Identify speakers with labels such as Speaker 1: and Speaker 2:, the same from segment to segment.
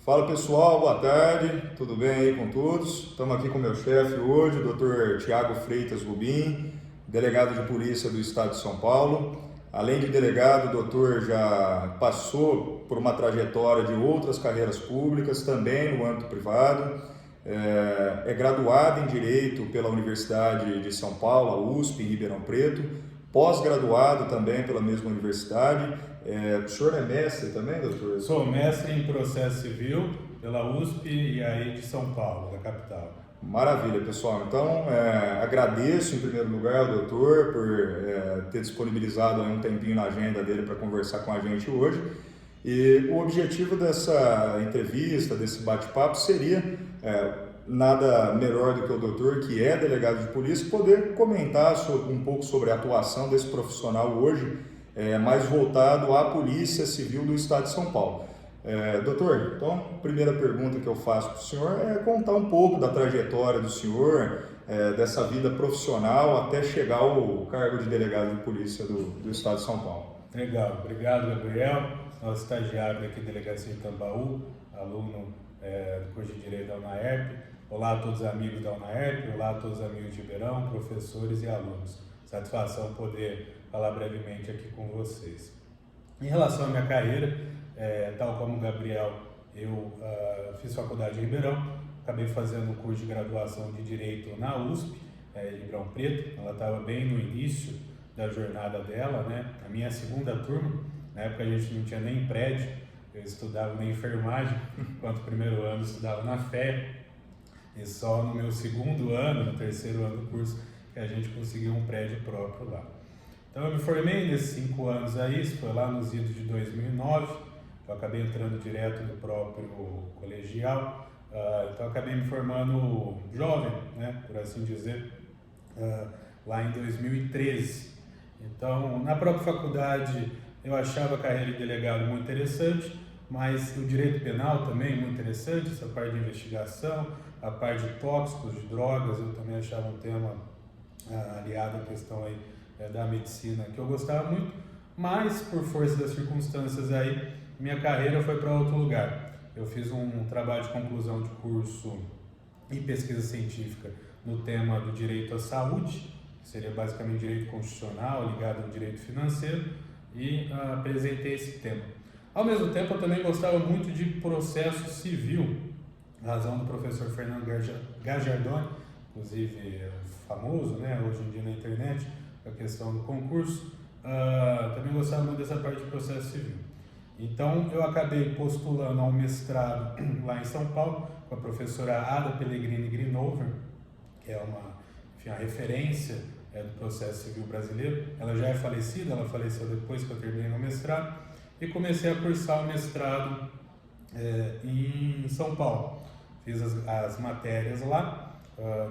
Speaker 1: Fala pessoal, boa tarde, tudo bem aí com todos? Estamos aqui com o meu chefe hoje, o Dr. Tiago Freitas Rubim, delegado de polícia do estado de São Paulo. Além de delegado, o doutor já passou por uma trajetória de outras carreiras públicas, também no âmbito privado. É graduado em Direito pela Universidade de São Paulo, a USP, em Ribeirão Preto, pós-graduado também pela mesma universidade. O senhor é mestre também, doutor?
Speaker 2: Sou mestre em processo civil pela USP e aí de São Paulo, da capital.
Speaker 1: Maravilha, pessoal. Então, agradeço em primeiro lugar ao doutor por ter disponibilizado um tempinho na agenda dele para conversar com a gente hoje. E o objetivo dessa entrevista, desse bate-papo, seria nada melhor do que o doutor, que é delegado de polícia, poder comentar um pouco sobre a atuação desse profissional hoje, mais voltado à Polícia Civil do Estado de São Paulo. Doutor, então, a primeira pergunta que eu faço para o senhor é contar um pouco da trajetória do senhor, dessa vida profissional até chegar ao cargo de delegado de polícia do Estado de São Paulo.
Speaker 2: Legal, obrigado, Gabriel, nosso estagiário aqui da Delegacia de Tambaú, aluno do curso de Direito da UNAERP. Olá a todos os amigos da UNAERP, olá a todos os amigos de Ribeirão, professores e alunos. Satisfação poder falar brevemente aqui com vocês. Em relação à minha carreira, tal como o Gabriel, eu fiz faculdade em Ribeirão, acabei fazendo o curso de graduação de Direito na USP, em Ribeirão Preto. Ela estava bem no início da jornada dela, né? A minha segunda turma, na época a gente não tinha nem prédio, eu estudava na enfermagem, enquanto o primeiro ano eu estudava na FE, e só no meu segundo ano, no terceiro ano do curso, que a gente conseguiu um prédio próprio lá. Então eu me formei nesses 5 anos aí, isso foi lá nos idos de 2009, eu acabei entrando direto no próprio colegial, então eu acabei me formando jovem, né, por assim dizer, lá em 2013. Então, na própria faculdade, eu achava a carreira de delegado muito interessante, mas o direito penal também muito interessante, essa parte de investigação, a parte de tóxicos, de drogas, eu também achava um tema aliado à questão aí da medicina que eu gostava muito, mas por força das circunstâncias aí, minha carreira foi para outro lugar. Eu fiz um trabalho de conclusão de curso em pesquisa científica no tema do direito à saúde, que seria basicamente direito constitucional ligado ao direito financeiro, e apresentei esse tema. Ao mesmo tempo, eu também gostava muito de processo civil, a razão do professor Fernando Gajardoni, inclusive famoso, né, hoje em dia na internet, a questão do concurso, também gostava muito dessa parte de processo civil. Então, eu acabei postulando ao mestrado lá em São Paulo, com a professora Ada Pellegrini Grinover, que é uma referência do processo civil brasileiro. Ela já é falecida, ela faleceu depois que eu terminei meu mestrado, e comecei a cursar o mestrado em São Paulo. Fiz as matérias lá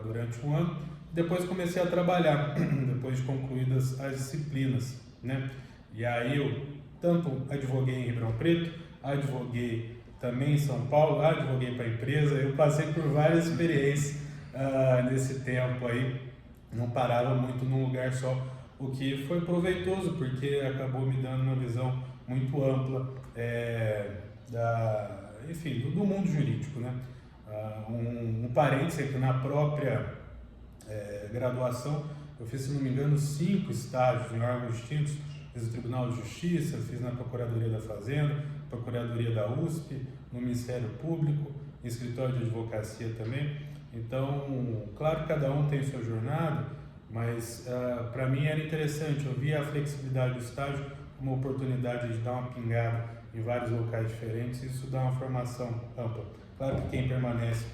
Speaker 2: durante um ano, depois comecei a trabalhar, depois de concluídas as disciplinas, né? E aí eu tanto advoguei em Ribeirão Preto, advoguei também em São Paulo, advoguei para a empresa, eu passei por várias experiências nesse tempo aí, não parava muito num lugar só, o que foi proveitoso, porque acabou me dando uma visão muito ampla do mundo jurídico, né? Um parênteses que na própria graduação eu fiz, se não me engano, 5 estágios em órgãos distintos. Fiz no Tribunal de Justiça, fiz na Procuradoria da Fazenda, Procuradoria da USP, no Ministério Público, em escritório de advocacia também. Então, claro que cada um tem sua jornada, mas para mim era interessante, eu via a flexibilidade do estágio como uma oportunidade de dar uma pingada em vários locais diferentes, e isso dá uma formação ampla. Claro que quem permanece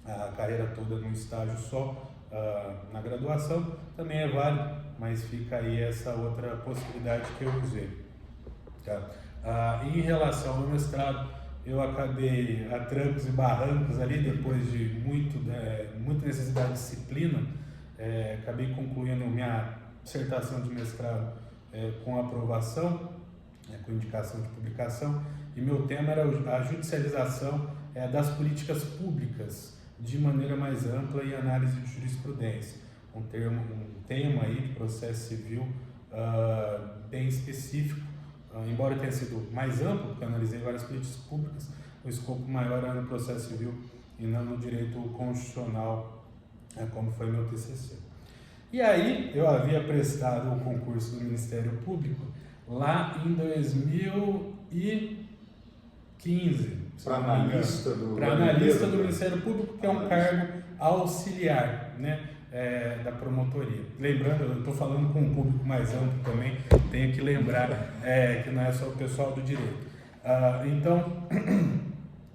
Speaker 2: a carreira toda num estágio só, na graduação, também é válido, mas fica aí essa outra possibilidade que eu usei. Tá? Em relação ao mestrado, eu acabei a trancos e barrancos ali, depois de muita necessidade de disciplina, acabei concluindo minha dissertação de mestrado com aprovação, com indicação de publicação, e meu tema era a judicialização das políticas públicas de maneira mais ampla e análise de jurisprudência. Um tema aí de processo civil bem específico, embora tenha sido mais amplo, porque eu analisei várias políticas públicas, o escopo maior era no processo civil e não no direito constitucional, como foi meu TCC. E aí eu havia prestado o concurso do Ministério Público lá em 2015.
Speaker 1: Para analista
Speaker 2: do Ministério Público, que é um cargo auxiliar, né, da promotoria. Lembrando, eu estou falando com um público mais amplo também, tenho que lembrar que não é só o pessoal do direito. Então,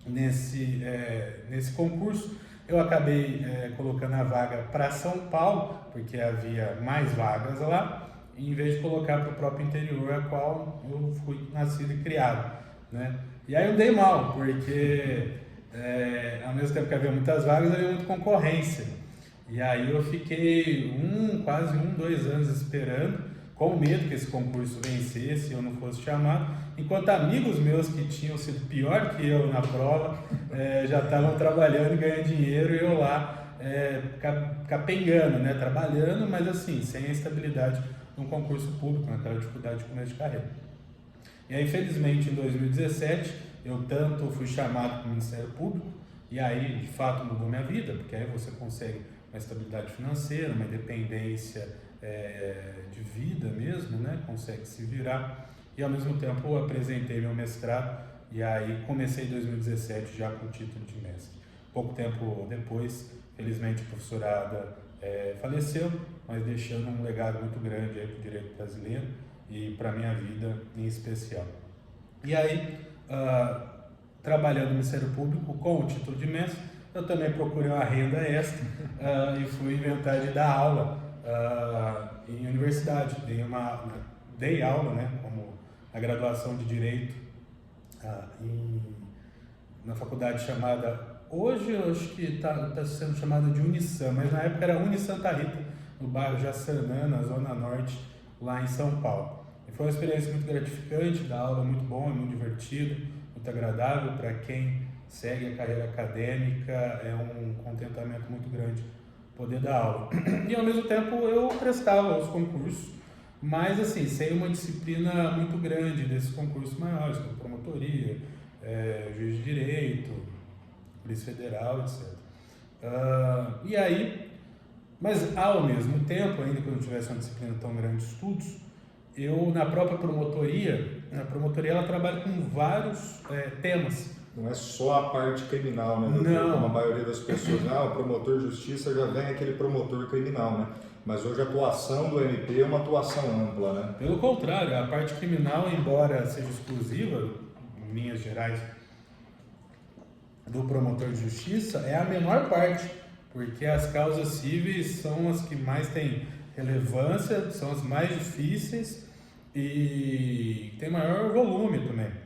Speaker 2: nesse concurso, eu acabei colocando a vaga para São Paulo, porque havia mais vagas lá, em vez de colocar para o próprio interior, a qual eu fui nascido e criado, né? E aí eu dei mal, porque ao mesmo tempo que havia muitas vagas, havia muita concorrência. E aí eu fiquei quase 2 anos esperando, com medo que esse concurso vencesse e eu não fosse chamado, enquanto amigos meus que tinham sido pior que eu na prova já estavam trabalhando e ganhando dinheiro, e eu lá capengando, né, trabalhando, mas assim, sem a estabilidade de um concurso público, naquela dificuldade de começo de carreira. E aí, infelizmente, em 2017, eu tanto fui chamado para o Ministério Público, e aí, de fato, mudou minha vida, porque aí você consegue uma estabilidade financeira, uma independência de vida mesmo, né? Consegue se virar. E, ao mesmo tempo, eu apresentei meu mestrado, e aí comecei em 2017 já com o título de mestre. Pouco tempo depois, felizmente, a professorada faleceu, mas deixando um legado muito grande para o direito brasileiro e para a minha vida em especial. E aí, trabalhando no Ministério Público com o título de mestre, eu também procurei uma renda extra e fui inventar de dar aula em universidade. Dei aula, né, como a graduação de Direito na faculdade chamada, hoje eu acho que está sendo chamada de Unisam, mas na época era Unisanta Rita, no bairro Jaçanã, na Zona Norte, lá em São Paulo. E foi uma experiência muito gratificante, dar aula muito bom, muito divertido, muito agradável para quem segue a carreira acadêmica, é um contentamento muito grande poder dar aula. E ao mesmo tempo eu prestava os concursos, mas assim, sem uma disciplina muito grande desses concursos maiores, como promotoria, juiz de direito, Polícia Federal, etc. E aí, mas ao mesmo tempo, ainda que eu não tivesse uma disciplina tão grande de estudos, eu na própria promotoria, ela trabalha com vários temas.
Speaker 1: Não é só a parte criminal, né?
Speaker 2: Não.
Speaker 1: Como a maioria das pessoas, o promotor de justiça já vem aquele promotor criminal, né? Mas hoje a atuação do MP é uma atuação ampla, né?
Speaker 2: Pelo contrário, a parte criminal, embora seja exclusiva, em linhas gerais, do promotor de justiça, é a menor parte, porque as causas cíveis são as que mais têm relevância, são as mais difíceis e tem maior volume também.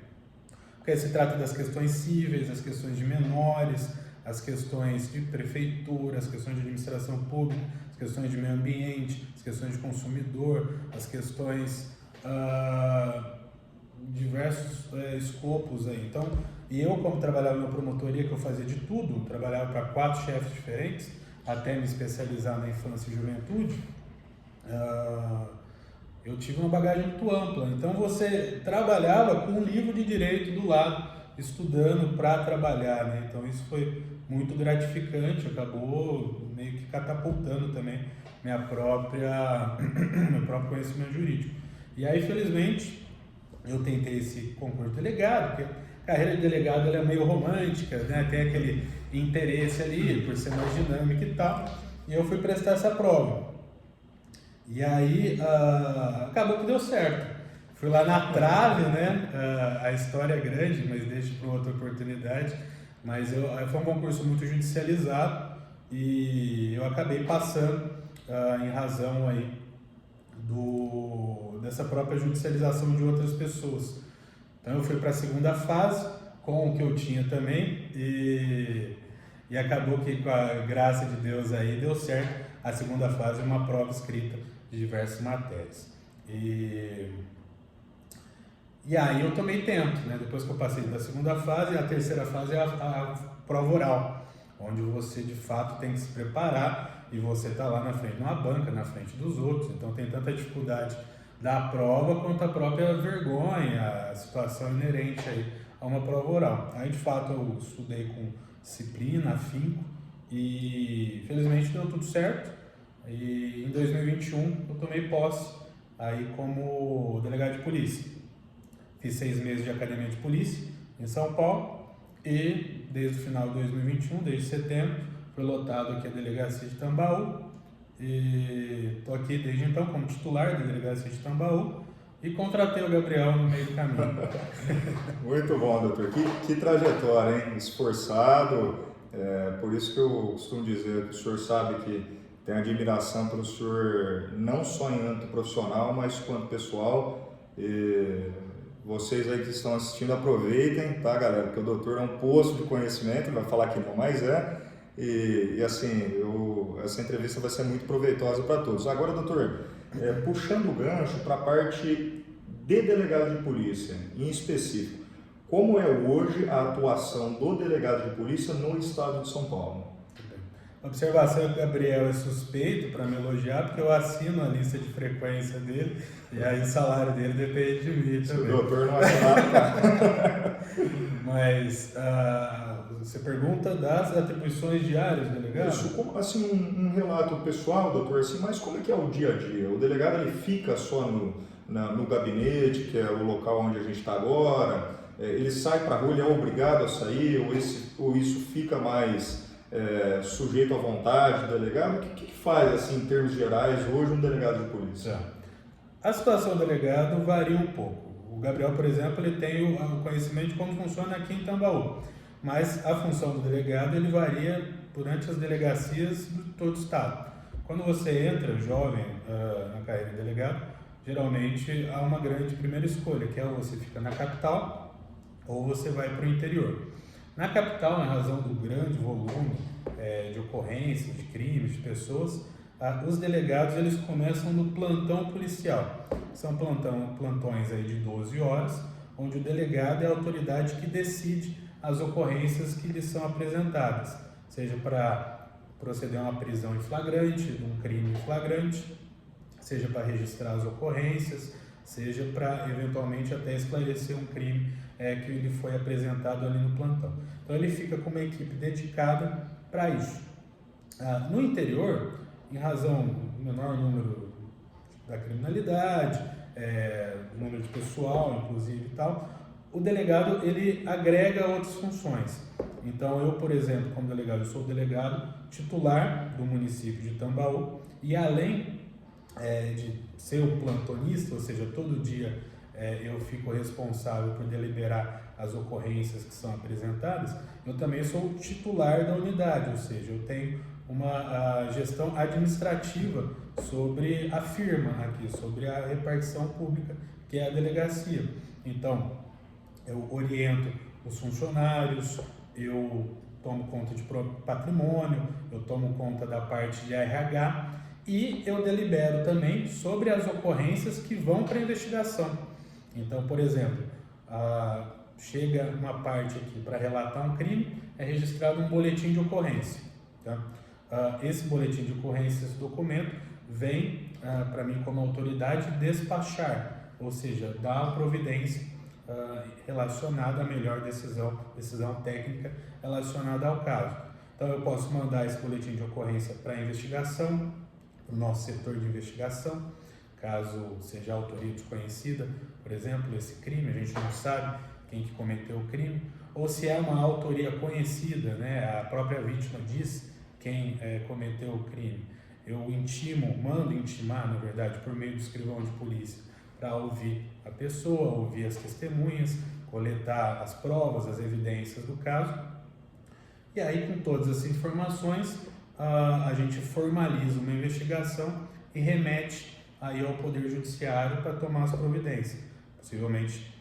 Speaker 2: Porque aí se trata das questões cíveis, as questões de menores, as questões de prefeitura, as questões de administração pública, as questões de meio ambiente, as questões de consumidor, as questões diversos escopos aí. Então, e eu, como trabalhava na promotoria, que eu fazia de tudo, trabalhava para 4 chefes diferentes, até me especializar na infância e juventude, eu tive uma bagagem muito ampla. Então você trabalhava com um livro de direito do lado, estudando para trabalhar, né? Então isso foi muito gratificante, acabou meio que catapultando também meu próprio conhecimento jurídico. E aí, felizmente, eu tentei esse concurso de delegado, porque a carreira de delegado ela é meio romântica, né? Tem aquele interesse ali por ser mais dinâmica e tal, e eu fui prestar essa prova. E aí, acabou que deu certo. Fui lá na trave, né? A história é grande, mas deixo para outra oportunidade. Mas foi um concurso muito judicializado e eu acabei passando em razão aí dessa própria judicialização de outras pessoas. Então eu fui para a segunda fase com o que eu tinha também e acabou que, com a graça de Deus aí, deu certo. A segunda fase é uma prova escrita de diversas matérias. E aí eu tomei tempo, né? Depois que eu passei da segunda fase, a terceira fase é a prova oral, onde você de fato tem que se preparar e você está lá na frente de uma banca, na frente dos outros. Então tem tanta dificuldade da prova quanto a própria vergonha, a situação inerente aí a uma prova oral. Aí, de fato, eu estudei com disciplina, afinco, e felizmente deu tudo certo. E em 2021 eu tomei posse aí como delegado de polícia. Fiz 6 meses de academia de polícia em São Paulo e desde o final de 2021, desde setembro, fui lotado aqui a delegacia de Tambaú e estou aqui desde então como titular da delegacia de Tambaú e contratei o Gabriel no meio do caminho.
Speaker 1: Muito bom, doutor. Que trajetória, hein? Esforçado. Por isso que eu costumo dizer que o senhor sabe que tem admiração pelo senhor, não só em âmbito profissional, mas quanto pessoal. E vocês aí que estão assistindo, aproveitem, tá, galera? Porque o doutor é um poço de conhecimento, vai falar que não, mas é. E assim, essa entrevista vai ser muito proveitosa para todos. Agora, doutor, puxando o gancho para a parte de delegado de polícia, em específico, como é hoje a atuação do delegado de polícia no estado de São Paulo?
Speaker 2: A observação é que o Gabriel é suspeito para me elogiar, porque eu assino a lista de frequência dele e aí o salário dele depende de mim também.
Speaker 1: O doutor não assinar.
Speaker 2: Mas você pergunta das atribuições diárias do delegado?
Speaker 1: Isso, como, assim, um relato pessoal, doutor, assim, mas como é que é o dia a dia? O delegado ele fica só no gabinete, que é o local onde a gente está agora, ele sai para a rua, ele é obrigado a sair, ou isso fica mais sujeito à vontade do delegado? O que faz, assim, em termos gerais, hoje um delegado de polícia?
Speaker 2: A situação do delegado varia um pouco. O Gabriel, por exemplo, ele tem o conhecimento de como funciona aqui em Tambaú, mas a função do delegado ele varia durante as delegacias de todo o estado. Quando você entra jovem na carreira de delegado, geralmente há uma grande primeira escolha, que é ou você fica na capital ou você vai para o interior. Na capital, em razão do grande volume de ocorrências, de crimes, de pessoas, os delegados eles começam no plantão policial. São plantões aí de 12 horas, onde o delegado é a autoridade que decide as ocorrências que lhe são apresentadas, seja para proceder a uma prisão em flagrante, de um crime em flagrante, seja para registrar as ocorrências, seja para eventualmente até esclarecer um crime que lhe foi apresentado ali no plantão. Então ele fica com uma equipe dedicada para isso. No interior, em razão do menor número da criminalidade, número de pessoal, inclusive e tal, o delegado ele agrega outras funções. Então eu, por exemplo, como delegado, eu sou delegado titular do município de Tambaú e além de ser o plantonista, ou seja, todo dia eu fico responsável por deliberar as ocorrências que são apresentadas, eu também sou titular da unidade, ou seja, eu tenho uma gestão administrativa sobre a firma aqui, sobre a repartição pública, que é a delegacia. Então, eu oriento os funcionários, eu tomo conta de patrimônio, eu tomo conta da parte de RH e eu delibero também sobre as ocorrências que vão para a investigação. Então, por exemplo, chega uma parte aqui para relatar um crime, é registrado um boletim de ocorrência. Tá? Esse boletim de ocorrência, esse documento, vem para mim como autoridade despachar, ou seja, dar a providência relacionada à melhor decisão técnica relacionada ao caso. Então eu posso mandar esse boletim de ocorrência para a investigação, para o nosso setor de investigação, caso seja autoria desconhecida, por exemplo, esse crime, a gente não sabe quem que cometeu o crime, ou se é uma autoria conhecida, né, a própria vítima diz quem cometeu o crime. Eu mando intimar, na verdade, por meio do escrivão de polícia, para ouvir a pessoa, ouvir as testemunhas, coletar as provas, as evidências do caso. E aí, com todas essas informações, a gente formaliza uma investigação e remete aí ao Poder Judiciário para tomar as providências. Possivelmente,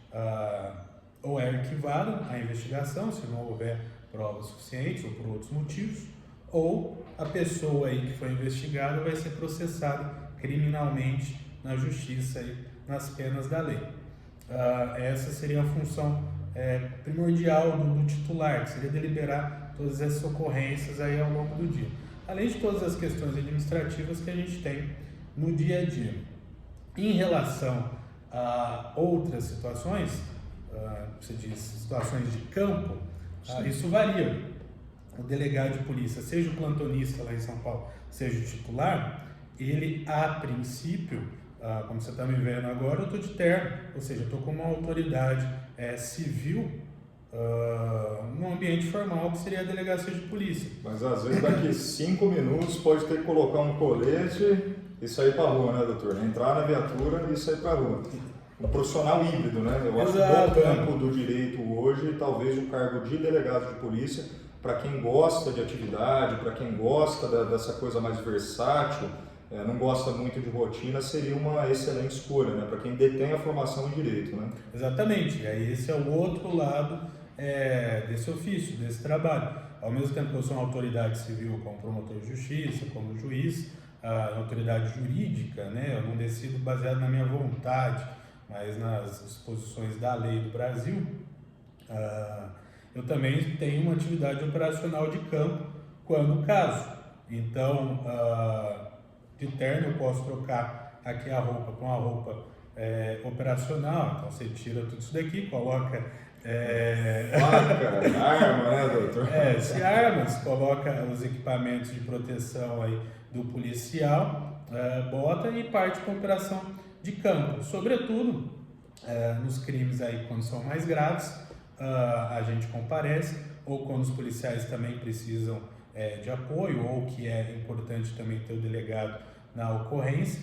Speaker 2: ou é arquivada a investigação, se não houver provas suficientes ou por outros motivos, ou a pessoa aí que foi investigada vai ser processada criminalmente na justiça aí, nas penas da lei. Essa seria a função primordial do titular, que seria deliberar todas essas ocorrências aí ao longo do dia. Além de todas as questões administrativas que a gente tem no dia a dia. Em relação a outras situações, você diz, situações de campo, isso varia. O delegado de polícia, seja o plantonista lá em São Paulo, seja o titular, ele, a princípio, como você está me vendo agora, eu estou de terno, ou seja, eu estou com uma autoridade civil num ambiente formal, que seria a delegacia de polícia.
Speaker 1: Mas às vezes daqui 5 minutos pode ter que colocar um colete e sair para a rua, né, doutor? Entrar na viatura e sair para a rua. Um profissional híbrido, né? Eu acho que o campo do direito hoje, talvez o cargo de delegado de polícia, para quem gosta de atividade, para quem gosta dessa coisa mais versátil, não gosta muito de rotina, seria uma excelente escolha, né? Para quem detém a formação em direito, né?
Speaker 2: Exatamente, e aí esse é o outro lado desse ofício, desse trabalho. Ao mesmo tempo que eu sou uma autoridade civil como promotor de justiça, como juiz, autoridade jurídica, né? Eu não decido baseado na minha vontade, mas nas disposições da lei do Brasil. Eu também tenho uma atividade operacional de campo quando caso. Então, de terno eu posso trocar aqui a roupa com a roupa operacional. Então você tira tudo isso daqui, coloca
Speaker 1: faca, arma, né, doutor?
Speaker 2: se armas, coloca os equipamentos de proteção aí do policial, bota e parte para a operação de campo. Sobretudo nos crimes aí quando são mais graves, a gente comparece, ou quando os policiais também precisam de apoio, ou que é importante também ter o delegado na ocorrência.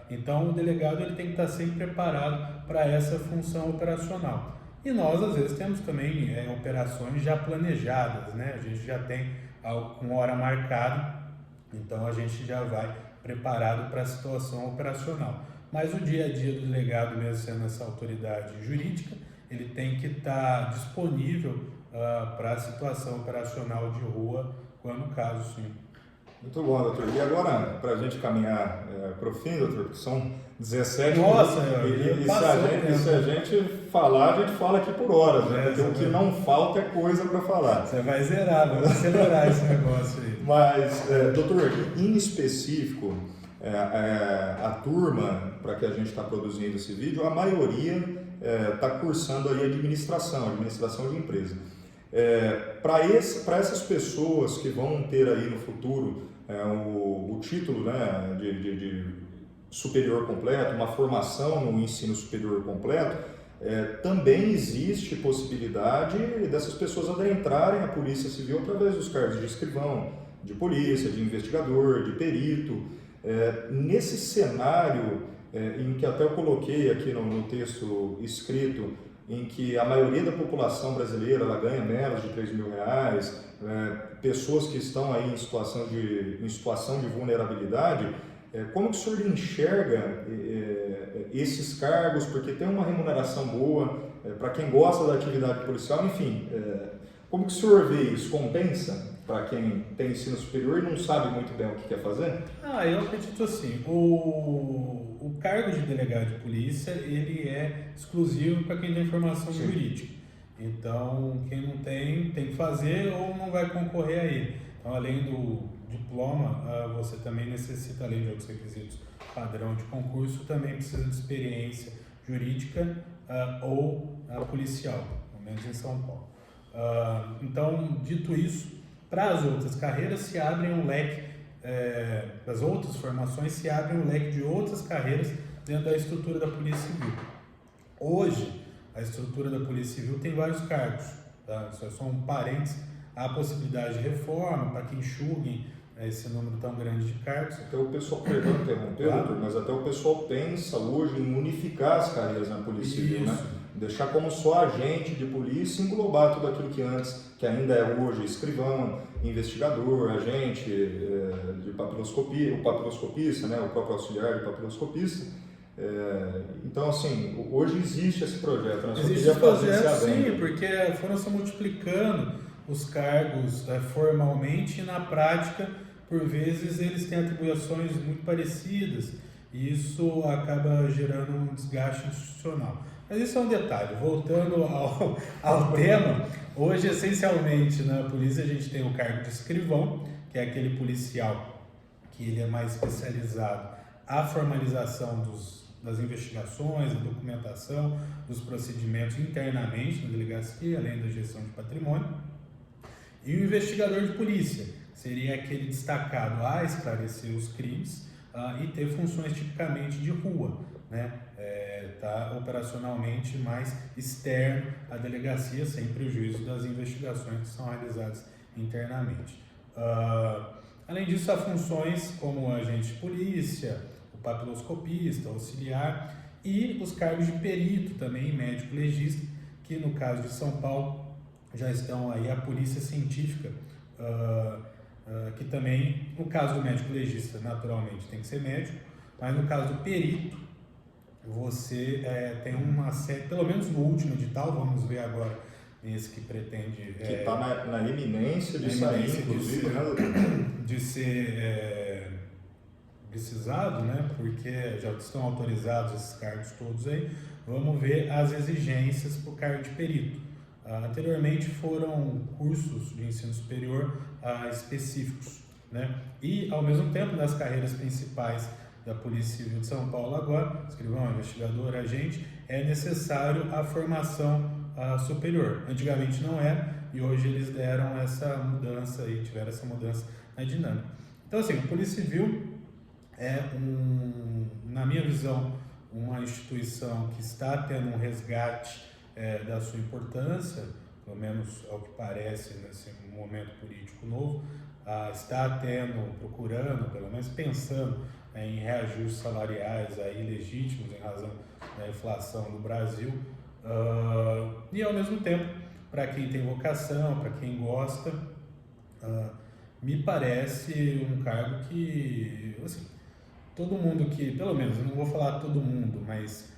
Speaker 2: Então o delegado ele tem que estar sempre preparado para essa função operacional. E nós às vezes temos também operações já planejadas, né? A gente já tem com hora marcada, então a gente já vai preparado para a situação operacional. Mas o dia a dia do delegado, mesmo sendo essa autoridade jurídica, ele tem que estar disponível para a situação operacional de rua, quando caso, sim.
Speaker 1: Muito bom, doutor. E agora, para a gente caminhar para o fim, doutor, porque são 17
Speaker 2: Nossa,
Speaker 1: e se a gente falar, a gente fala aqui por horas, né? Porque o que não falta é coisa para falar.
Speaker 2: Você vai zerar, vai acelerar esse negócio aí.
Speaker 1: Mas, doutor, em específico, a turma para que a gente está produzindo esse vídeo, a maioria está cursando aí administração de empresa. Para essas pessoas que vão ter aí no futuro o título, né, de superior completo, uma formação no ensino superior completo, também existe possibilidade dessas pessoas adentrarem a Polícia Civil através dos cargos de escrivão, de polícia, de investigador, de perito. Nesse cenário em que até eu coloquei aqui no texto escrito, em que a maioria da população brasileira ela ganha menos de R$3.000, pessoas que estão aí em situação de vulnerabilidade, como que o senhor enxerga esses cargos? Porque tem uma remuneração boa para quem gosta da atividade policial, enfim, como que o senhor vê isso? Compensa para quem tem ensino superior e não sabe muito bem o que quer fazer?
Speaker 2: Eu acredito assim, o cargo de delegado de polícia, ele é exclusivo para quem tem formação jurídica. Então, quem não tem que fazer ou não vai concorrer a ele. Então, além do diploma, você também necessita, além de outros requisitos padrão de concurso, também precisa de experiência jurídica ou policial, pelo menos em São Paulo. Então, dito isso, para as outras carreiras se abrem um leque, as outras formações se abrem um leque de outras carreiras dentro da estrutura da Polícia Civil. Hoje, a estrutura da Polícia Civil tem vários cargos, tá? Só são parentes à possibilidade de reforma, para que enxuguem esse número tão grande de cargos.
Speaker 1: Até o pessoal, perdão interromper, doutor, mas até o pessoal pensa hoje em unificar as carreiras na Polícia Civil, né? Deixar como só agente de polícia e englobar tudo aquilo que antes, que ainda é hoje escrivão, investigador, agente de papiloscopia, o papiloscopista, né? O próprio auxiliar de papiloscopista. Então, assim, hoje existe esse projeto, né?
Speaker 2: Existe esse projeto, sim, porque foram se multiplicando os cargos formalmente e na prática, por vezes, eles têm atribuições muito parecidas e isso acaba gerando um desgaste institucional. Mas isso é um detalhe. Voltando ao tema, hoje, essencialmente, na polícia a gente tem o cargo de escrivão, que é aquele policial que ele é mais especializado à formalização das investigações, da documentação, dos procedimentos internamente na delegacia, além da gestão de patrimônio. E o investigador de polícia seria aquele destacado a esclarecer os crimes e ter funções tipicamente de rua, né? Tá operacionalmente mais externo à delegacia, sem prejuízo das investigações que são realizadas internamente. Além disso, há funções como agente de polícia, o papiloscopista, auxiliar e os cargos de perito também, médico legista, que no caso de São Paulo já estão aí a polícia científica, que também, no caso do médico legista, naturalmente tem que ser médico, mas no caso do perito, você tem uma série, pelo menos no último edital, vamos ver agora nesse que pretende...
Speaker 1: Que está na iminência de sair, inclusive,
Speaker 2: de ser precisado, né? Porque já estão autorizados esses cargos todos aí. Vamos ver as exigências para o cargo de perito. Anteriormente foram cursos de ensino superior específicos, né? E, ao mesmo tempo, nas carreiras principais da Polícia Civil de São Paulo agora, escrivão, investigador, agente, é necessário a formação superior. Antigamente não era, e hoje eles deram essa mudança e tiveram essa mudança na dinâmica. Então, assim, a Polícia Civil é, na minha visão, uma instituição que está tendo um resgate da sua importância, pelo menos ao que parece nesse momento político novo, está procurando, pelo menos pensando em reajustes salariais aí legítimos em razão da inflação no Brasil, e ao mesmo tempo, para quem tem vocação, para quem gosta, me parece um cargo que, assim, todo mundo que, pelo menos, eu não vou falar todo mundo, mas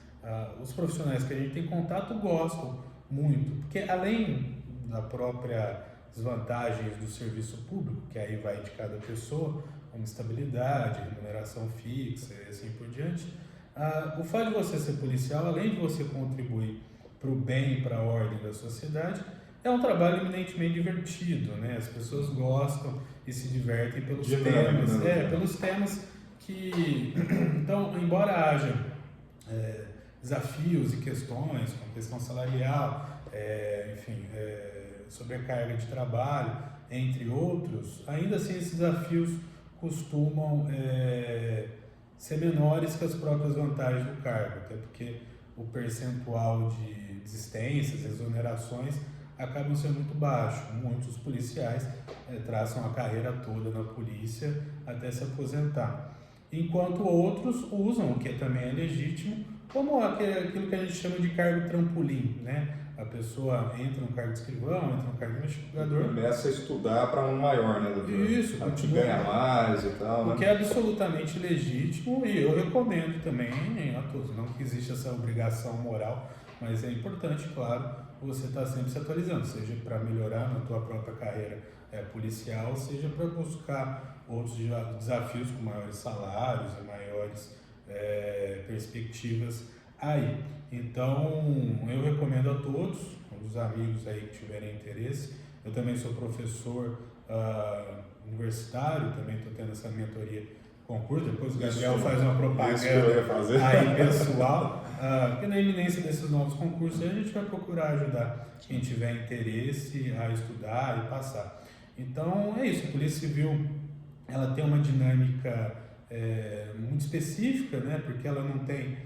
Speaker 2: os profissionais que a gente tem contato gostam muito, porque além da própria desvantagens do serviço público, que aí vai de cada pessoa, como estabilidade, remuneração fixa e assim por diante, o fato de você ser policial, além de você contribuir para o bem e para a ordem da sociedade, é um trabalho eminentemente divertido, né? As pessoas gostam e se divertem pelos temas, pelos temas que, então, embora haja desafios e questões, como questão salarial, sobrecarga de trabalho, entre outros, ainda assim esses desafios costumam ser menores que as próprias vantagens do cargo, até porque o percentual de desistências, exonerações, acabam sendo muito baixo. Muitos policiais traçam a carreira toda na polícia até se aposentar, enquanto outros usam, o que também é legítimo, como aquilo que a gente chama de cargo trampolim, né? A pessoa entra no cargo de escrivão, entra no cargo de investigador.
Speaker 1: Começa a estudar para um maior, né, doutor?
Speaker 2: Isso,
Speaker 1: continua. Ganha mais e tal, né?
Speaker 2: O que é absolutamente legítimo e eu recomendo também a todos. Não que exista essa obrigação moral, mas é importante, claro, você estar sempre se atualizando, seja para melhorar na tua própria carreira policial, seja para buscar outros desafios com maiores salários e maiores perspectivas aí. Então, eu recomendo a todos, os amigos aí que tiverem interesse. Eu também sou professor universitário, também estou tendo essa mentoria concurso, depois o Gabriel faz uma propaganda aí pessoal, porque na iminência desses novos concursos a gente vai procurar ajudar quem tiver interesse a estudar e passar. Então é isso, a Polícia Civil ela tem uma dinâmica muito específica, né, porque ela não tem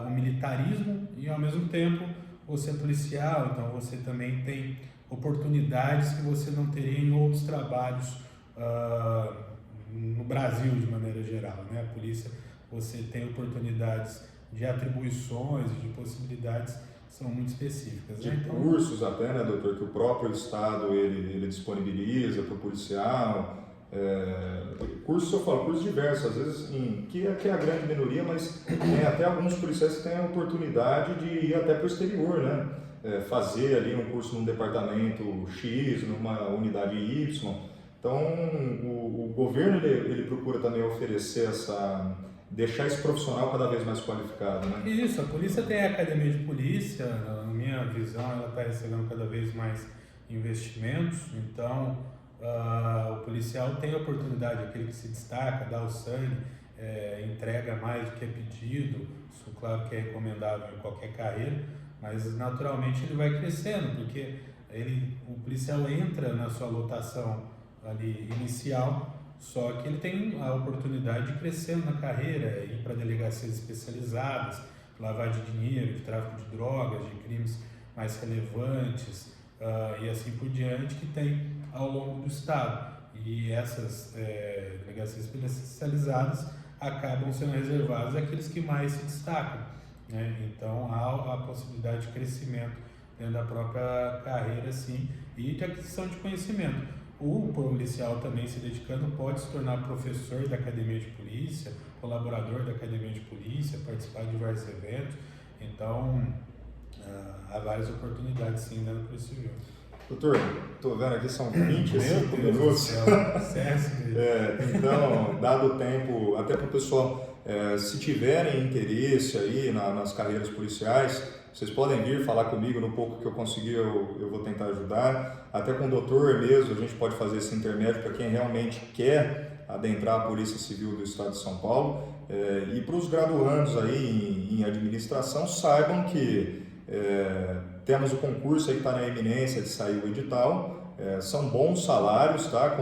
Speaker 2: o militarismo e ao mesmo tempo você é policial, então você também tem oportunidades que você não teria em outros trabalhos no Brasil de maneira geral, né? A polícia, você tem oportunidades de atribuições, de possibilidades que são muito específicas.
Speaker 1: De
Speaker 2: né? Então,
Speaker 1: cursos até, né, doutor, que o próprio Estado ele disponibiliza para o policial. Cursos, eu falo, cursos diversos, às vezes, que é a grande minoria, mas tem até alguns policiais que têm a oportunidade de ir até para o exterior, né? Fazer ali um curso num departamento X, numa unidade Y. Então, o governo ele procura também oferecer deixar esse profissional cada vez mais qualificado, né?
Speaker 2: Isso, a polícia tem a academia de polícia, na minha visão ela está recebendo cada vez mais investimentos, então o policial tem a oportunidade, aquele que se destaca, dá o sangue, entrega mais do que é pedido, isso claro que é recomendável em qualquer carreira, mas naturalmente ele vai crescendo, porque o policial entra na sua lotação ali inicial, só que ele tem a oportunidade de crescer na carreira, ir para delegacias especializadas, lavagem de dinheiro, de tráfico de drogas, de crimes mais relevantes e assim por diante, que tem ao longo do estado. E essas delegacias especializadas acabam sendo reservadas àqueles que mais se destacam, né? Então há a possibilidade de crescimento dentro da própria carreira, sim, e de aquisição de conhecimento. O policial também se dedicando pode se tornar professor da academia de polícia, colaborador da academia de polícia, participar de diversos eventos. Então há várias oportunidades, sim, dentro da Polícia Civil.
Speaker 1: Doutor, estou vendo aqui, são 25 minutos. Então, dado o tempo, até para o pessoal, se tiverem interesse aí nas carreiras policiais, vocês podem vir falar comigo no pouco que eu conseguir, eu vou tentar ajudar. Até com o doutor mesmo, a gente pode fazer esse intermédio para quem realmente quer adentrar a Polícia Civil do Estado de São Paulo. E para os graduandos aí em administração, saibam que temos o concurso aí que está na iminência de sair o edital. São bons salários, tá?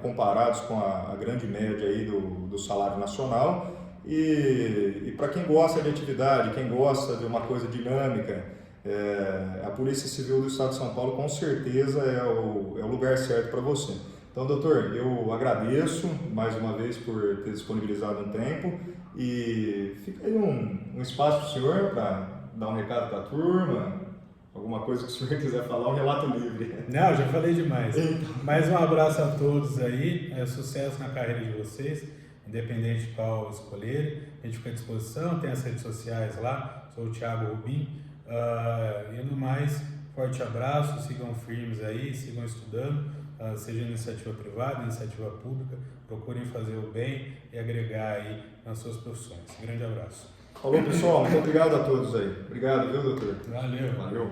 Speaker 1: Comparados com a grande média aí do salário nacional. E para quem gosta de atividade, quem gosta de uma coisa dinâmica, a Polícia Civil do Estado de São Paulo com certeza é o lugar certo para você. Então, doutor, eu agradeço mais uma vez por ter disponibilizado um tempo e fica aí um espaço para o senhor para dar um recado para a turma, alguma coisa que o senhor quiser falar, um relato livre.
Speaker 2: Não, já falei demais. Mais um abraço a todos aí, sucesso na carreira de vocês. Independente de qual escolher, a gente fica à disposição, tem as redes sociais lá, sou o Thiago Rubim, e no mais, forte abraço, sigam firmes aí, sigam estudando, seja iniciativa privada, iniciativa pública, procurem fazer o bem e agregar aí nas suas profissões. Grande abraço.
Speaker 1: Falou, pessoal, muito obrigado a todos aí. Obrigado, viu, doutor?
Speaker 2: Valeu.
Speaker 1: Valeu.